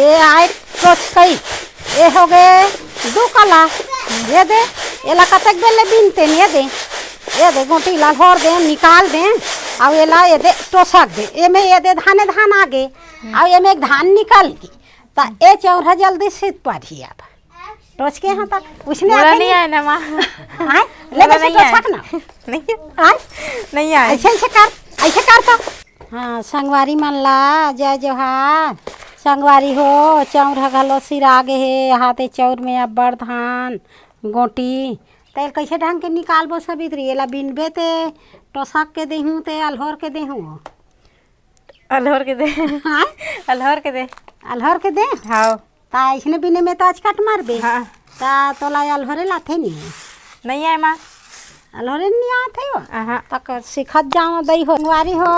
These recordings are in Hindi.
ये आए टोच कई ये हो गए दो कला ये दे ये ला कतक बेले बिनते ये दे गोटी ला भर दे निकाल दे और ये ला ये दे टोसक दे ये में ये दे धान आगे और ये में एक धान निकल की ता ये चौरा जल्दी सीत पारी अब टोच के यहाँ तक उसने पूरा नहीं आया ना माँ आए ले से टोसक ना नहीं आए नहीं आया ऐसे कर तो हाँ संगवारी मन ला जय जोहार संगवारी हो चौरा घलो सिरागे है हाथे चौर में अब बड़ धान गोटी तेल कैसे ढंग के निकालबो सबित्री एला बिनबे ते टोसक के देहूँ ते अलहोर के देहूँ अलहर के दे हाँ अलहर के दे अलहोर के दे हाँ ता इसने बिने में तो आज कट मारबे हाँ ता तोला अलहोरे लाथे नहीं आए माँ अलहोरे नहीं आते हो हाँ तक सिखत जाओ दई हो संगवारी हो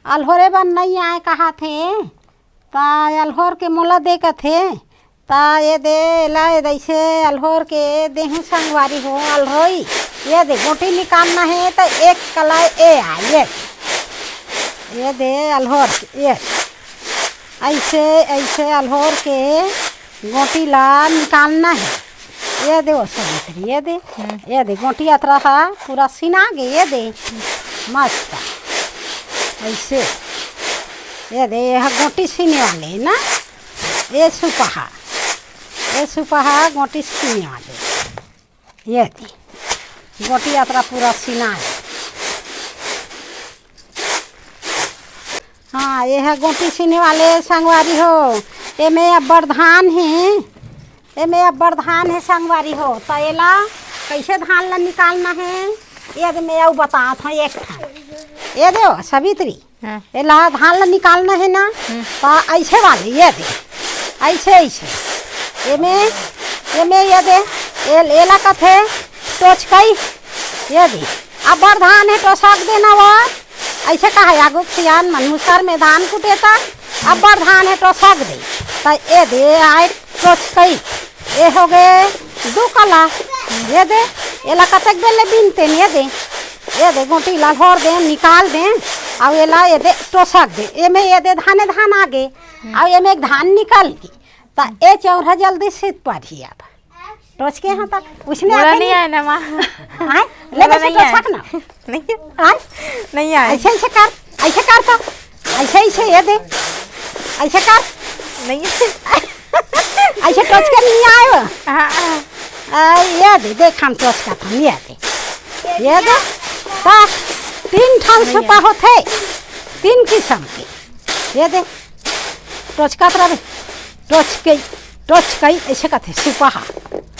अलहोरे बन नहीं आए कहा थे ता अलहोर के मोला दे का थे ता ये दे ला ऐसे अलहोर के देहूँ संगवारी हो अलहोई ये दे गोटी निकालना है तो एक कला ये दे अलहोर ये ऐसे ऐसे अलहोर के गोटी ला निकालना है ये दे वो सब ये दे गोटी अतरा सा पूरा सीना गे ये दे मस्त ऐसे ये दे यह गोटी सीने वाले ना ये सुपहा गोटी सीने वाले ये दे गोटी यात्रा पूरा सीना है हाँ ये है गोटी सीने वाले संगवारी हो ये में अब बरधान है संगवारी हो तो ये ला कैसे धान ला निकालना है ये दे मैं बता था एक ये दे सबित्री ये ला धान ला निकालना है ना तो ऐसे वाले ये दे ऐसे ये में ये दे ये ला कथे टोच कई ये दे अब बरधान है टोसक देना वो ऐसे कहा आगू सियान मनमुसर में धान कुटेता अब बरधान है टोसक दे तो ये दे आए टोच कई ये हो गए दो कला ये दे ये ला कतक बेले बिनते ये दे गोटी ला भर दे निकाल दे और ये ला ये दे टोसक दे ये में ये दे धान आगे और ये में एक धान निकल की ता ये चौरा जल्दी सीत पारी अब टोच के यहाँ तक उसने पूरा नहीं आया ना माँ आए ले से टोसक ना नहीं आए नहीं आया ऐसे कर तो ऐसे ये दे ऐसे कर नहीं ऐसे टोच के नहीं आए हाँ ये दे देख हम टोच का था ये दे ता तीन ठान सुपा होते तीन किस्म के ये दे टोच का तरह टोच कई ऐसे कथे सुपहा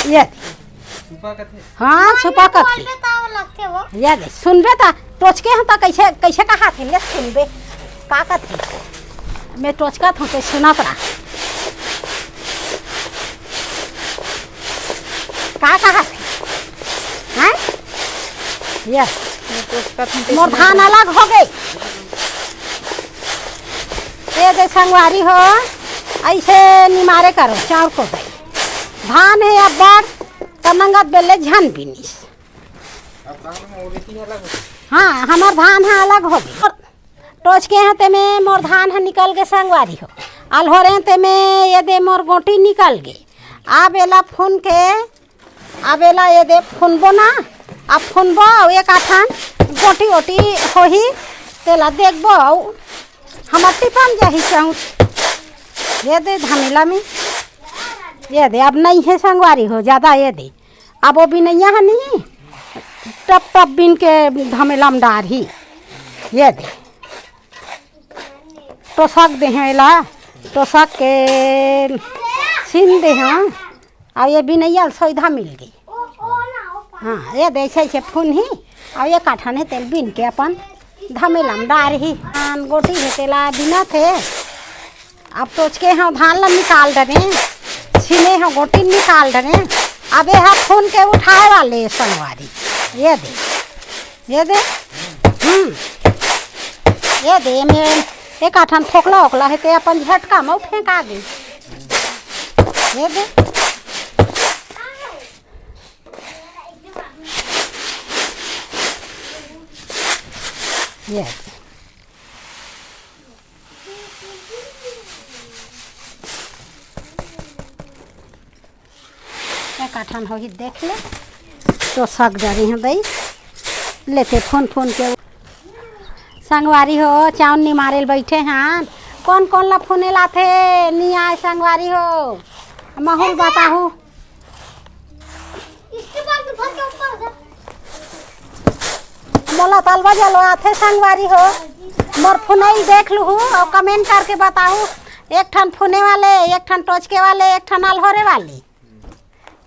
ये हाँ सुपा कथे ये दे सुनबे ता टोच के हम ता कैसे कहा थे ले सुनबे का कथे मैं टोच का था सुना पड़ा का कहा थे हैं ये मोर धान अलग हो गई ये दे संगवारी हो ऐसे निमारे करो चार को दे धान है अब बड़ तनंगत बेले झन बिनिस हाँ हमार धान है अलग हो गई टोच के हाथे में मोर धान है निकल के संगवारी हो अलहोरे हाथे में ये दे मोर गोटी निकल गई अब एला फून के अब एला ये दे फूनबो ना अब फूनबो एक आठान गोटी वोटी होही तेला देखबो हमार टिपन जाही चाहूँ ये दे धमेला में ये दे अब नहीं है संगवारी हो ज़्यादा ये दे अब वो भी नहीं है नहीं टप बिन के धमेला में डार ही ये दे टोसक दे हैं ला टोसक के सीन दे हैं और ये भी नहीं सुविधा मिल गई हाँ ये दे ऐसे फून ही और ये काठन है तेल बिन के अपन धमेला में डार ही धान गोटी है तेला बिना थे अब टोच के हम धान ला निकाल डरे सीने हम गोटी निकाल डरे अब ये फून के उठाए वाले संगवारी ये दे ये दे में एक आठन ठोकला ओकला है ते अपन झटका में फेंका दे ये दे काठन हो ही देख ले तो सक डरी हैं दई लेते फोन के संगवारी हो चाउन नहीं मारे बैठे हैं कौन कौन ला फोने लाथे नहीं आए संगवारी हो माहौल बताहू मोला तलवा जलो आथे संगवारी हो मोर फोने ही देख लू और कमेंट करके बताहू एक ठन फोने वाले एक ठन टोचके वाले एक ठन अलहोरे वाले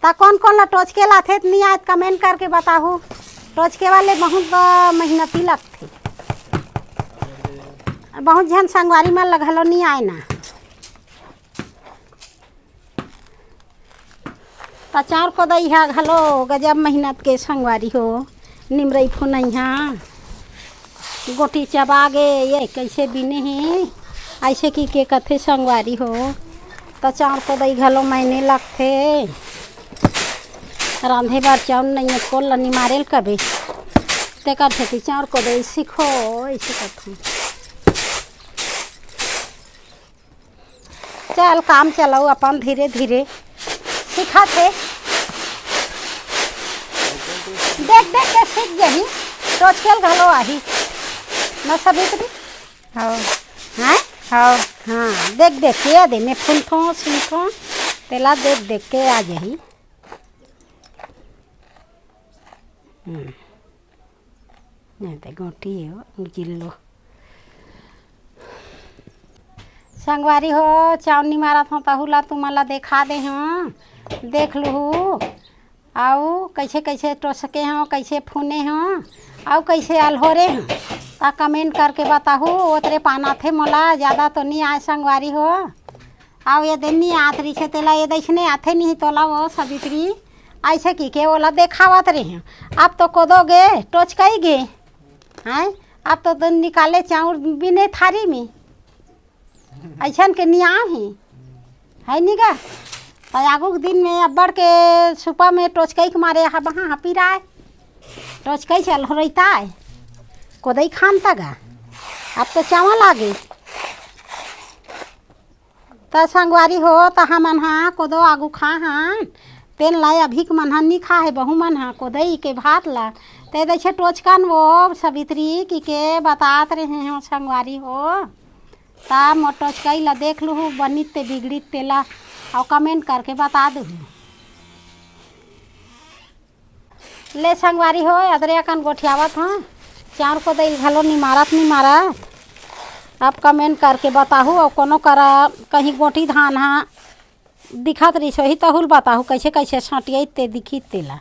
ता कौन कौन ला टोचके लाथे नहीं आए कमेंट करके बताहू टोचके वाले बहुत मेहनती लगते बहुत झन संगवारी में लगलो नहीं आए ना ता चार को दई है घलो गजब मेहनत के संगवारी हो निमरई फुनैहा गोटी चबा गे ये कैसे बिने हैं ऐसे की के कथे संगवारी हो तो चाउर को दई घलो महीने लगथे रांधे बार चाउर नहीं कोल लनी मारेल कभी ते कथे कि चाउर को दई सीखो ऐसे कथे चल काम चलाओ अपन धीरे धीरे सीखा थे देख देख के सीख जाही टोचकेल घलो आही न सबित्री हाँ हैं हाँ हाँ देख देख के दे मैं फुनठो सीखो तेला देख देख के आ जाही नहीं तो गोटी हो जिल्लो संगवारी हो चावनी मारा था तहुला तुम्हारा देखा दे हाँ देख लू आओ कैसे कैसे टोसके हों कैसे फूने हों आओ कैसे अलहोरे हों ता कमेंट करके बताहू ओतरे पाना थे मोला ज़्यादा तो नहीं आए संगवारी हो आओ ये दिन नहीं आतरी छे तेला ये देखने आते नहीं तोला वो सबित्री ऐसे की के ओला देखावत रहे हैं आप तो कोदोगे टोच कई गे हैं आप तो दिन निकाले चाउर बिने थारी में ऐसन के निया है नहीं गा तो आगू के दिन में अब्बड़ के सुपा में टोचकई के मारे वहाँ हपी रहा है टोचकई चल हो रहता है कोदई खान तगा अब तो चावल आगे तो संगवारी हो तो हम हाँ कोदो आगू खा हाँ तेन लाए अभी के मन नहीं खा है बहु मन हाँ कोदई के भात ला ते दैसे टोचकन वो सबित्री की के बतात रहे हो संगवारी हो ता मोर टोचकई ला देख लू बनित ते बिगड़ित तेला और कमेंट करके बता दू ले संगवारी हो अदरे अकन गोठियावत हाँ चार को दई घलो नहीं मारत आप कमेंट करके बताहू और कोनो करा कहीं गोटी धान हाँ दिखत रही सही तहुल बताहू कैसे कैसे छाटिए ते दिखी तेला